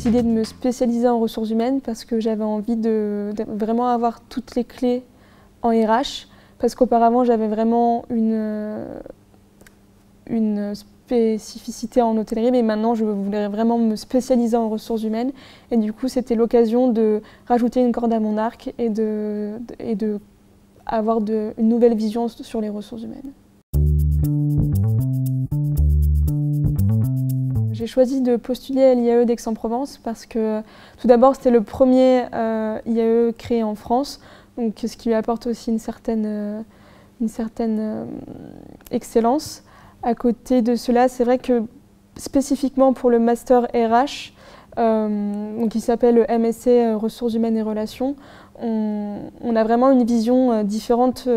décidé de me spécialiser en ressources humaines parce que j'avais envie de vraiment avoir toutes les clés en RH, parce qu'auparavant j'avais vraiment une spécificité en hôtellerie, mais maintenant je voulais vraiment me spécialiser en ressources humaines, et du coup c'était l'occasion de rajouter une corde à mon arc et de avoir une nouvelle vision sur les ressources humaines. J'ai choisi de postuler à l'IAE d'Aix-en-Provence parce que tout d'abord c'était le premier IAE créé en France, donc ce qui lui apporte aussi une certaine excellence. À côté de cela, c'est vrai que spécifiquement pour le master RH, qui s'appelle le MSc Ressources humaines et relations, on a vraiment une vision différente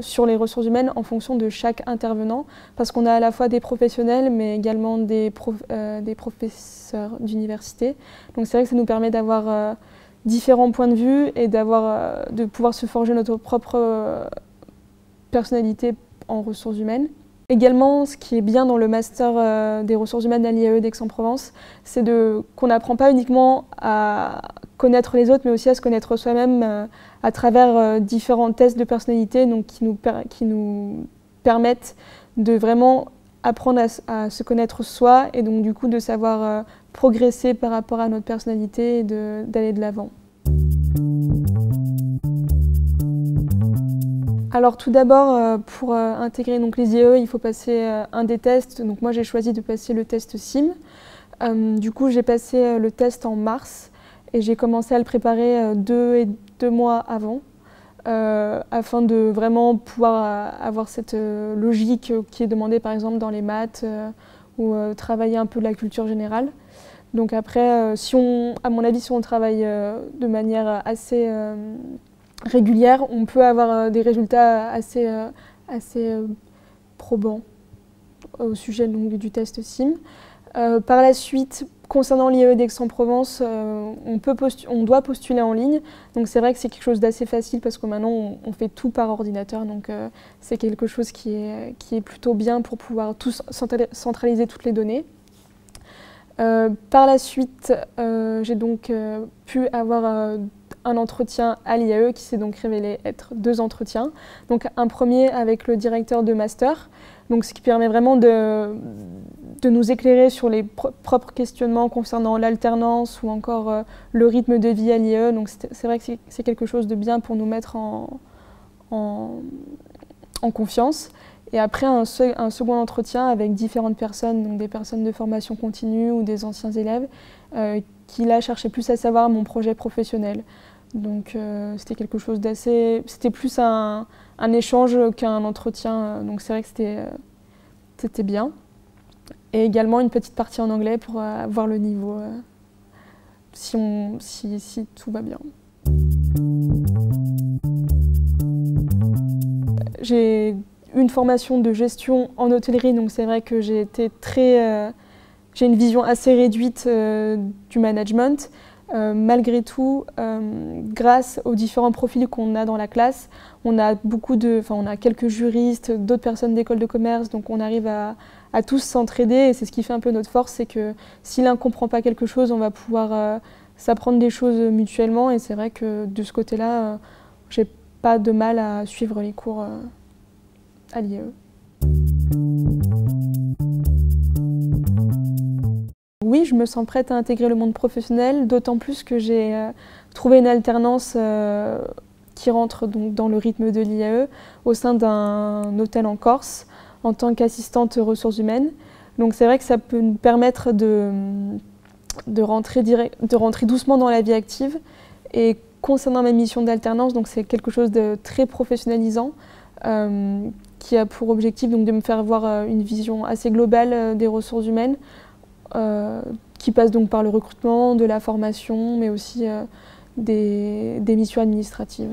sur les ressources humaines en fonction de chaque intervenant, parce qu'on a à la fois des professionnels mais également des professeurs d'université. Donc c'est vrai que ça nous permet d'avoir différents points de vue et de pouvoir se forger notre propre personnalité en ressources humaines. Également, ce qui est bien dans le master des ressources humaines à l'IAE d'Aix-en-Provence, c'est qu'on n'apprend pas uniquement à connaître les autres, mais aussi à se connaître soi-même à travers différents tests de personnalité, donc qui nous permettent de vraiment apprendre à se connaître soi, et donc du coup de savoir progresser par rapport à notre personnalité et d'aller de l'avant. Alors tout d'abord, pour intégrer donc, les IAE, il faut passer un des tests. Donc moi j'ai choisi de passer le test SIM. Du coup j'ai passé le test en mars et j'ai commencé à le préparer deux mois avant, afin de vraiment pouvoir avoir cette logique qui est demandée par exemple dans les maths ou travailler un peu la culture générale. Donc après, à mon avis, si on travaille de manière assez régulière, on peut avoir des résultats assez probants au sujet donc, du test SIM. Par la suite, concernant l'IAE d'Aix-en-Provence, on doit postuler en ligne. Donc c'est vrai que c'est quelque chose d'assez facile parce que maintenant on fait tout par ordinateur. Donc c'est quelque chose qui est plutôt bien pour pouvoir centraliser toutes les données. Par la suite, j'ai donc pu avoir un entretien à l'IAE qui s'est donc révélé être 2 entretiens. Donc un premier avec le directeur de master, donc ce qui permet vraiment de nous éclairer sur les propres questionnements concernant l'alternance ou encore le rythme de vie à l'IAE. Donc c'est vrai que c'est quelque chose de bien pour nous mettre en confiance. Et après un second entretien avec différentes personnes, donc des personnes de formation continue ou des anciens élèves, qui là cherchaient plus à savoir mon projet professionnel. Donc c'était quelque chose c'était plus un échange qu'un entretien, donc c'est vrai que c'était bien. Et également une petite partie en anglais pour voir le niveau, si tout va bien. J'ai une formation de gestion en hôtellerie, donc c'est vrai que j'ai une vision assez réduite du management. Malgré tout, grâce aux différents profils qu'on a dans la classe, on a quelques juristes, d'autres personnes d'école de commerce, donc on arrive à tous s'entraider, et c'est ce qui fait un peu notre force, c'est que si l'un ne comprend pas quelque chose, on va pouvoir s'apprendre des choses mutuellement, et c'est vrai que de ce côté-là, j'ai pas de mal à suivre les cours à l'IAE. Oui, je me sens prête à intégrer le monde professionnel, d'autant plus que j'ai trouvé une alternance qui rentre donc dans le rythme de l'IAE au sein d'un hôtel en Corse en tant qu'assistante ressources humaines. Donc c'est vrai que ça peut nous permettre de rentrer doucement dans la vie active. Et concernant ma mission d'alternance, donc c'est quelque chose de très professionnalisant qui a pour objectif donc, de me faire avoir une vision assez globale des ressources humaines, qui passe donc par le recrutement, de la formation, mais aussi des missions administratives.